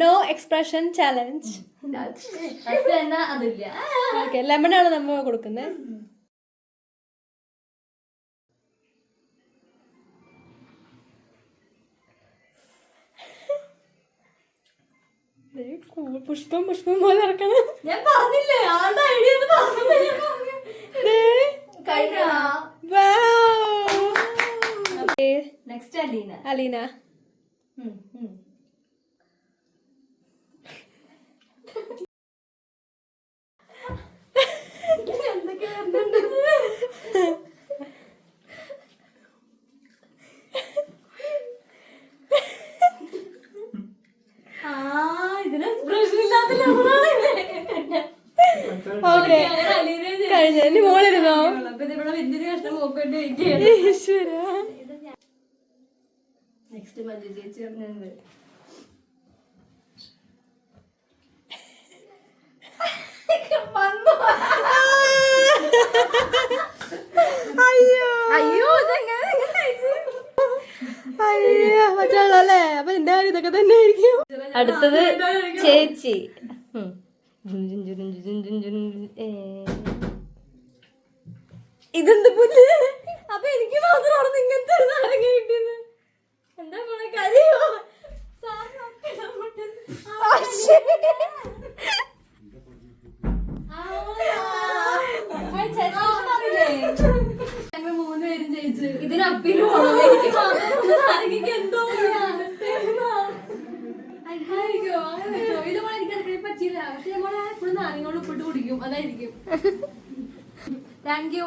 No expression challenge. Okay, ലെമണാണ് നമ്മ കൊടുക്കുന്നത്. പുഷ്പം പുഷ്പം പോലെ ഇറക്കണം. ഞാൻ പറഞ്ഞില്ലേ ആളുടെ ഐഡിയ നെക്സ്റ്റ് അലീന. അലീന ഇതിന് എക്സ്പ്രഷൻ ഇല്ലാത്ത ഓക്കെ കഴിഞ്ഞ. എന്റെ മോളിരുന്നോ? വലിയൊരു കഷ്ടം നോക്കേണ്ടി ഈശ്വര. നെക്സ്റ്റ് മഞ്ജു ചേച്ചി പറഞ്ഞത് അയ്യോ അയ്യോ അയ്യോ മറ്റുള്ളല്ലേ. അപ്പൊ എന്റെ കാര്യം ഇതൊക്കെ തന്നെ ആയിരിക്കും. അടുത്തത് ചേച്ചി. ഇതെന്ത് പുല്ല്? അപ്പൊ എനിക്ക് മാത്രമാണ് ഇങ്ങനത്തെ ഒരു നാരങ്ങ കിട്ടിയത്. എന്താ മോളെ കരയോ? ഞങ്ങൾ 3 പേരും ജയിച്ചു. ഇതിനപ്പീലും നാരങ്ങക്ക് എന്തോ ഇതുപോലെ എനിക്ക് പറ്റില്ല. പക്ഷെ നമ്മളെ എപ്പോഴും നാരങ്ങ ഉപ്പിട്ട് കുടിക്കും. അതായിരിക്കും. Thank you.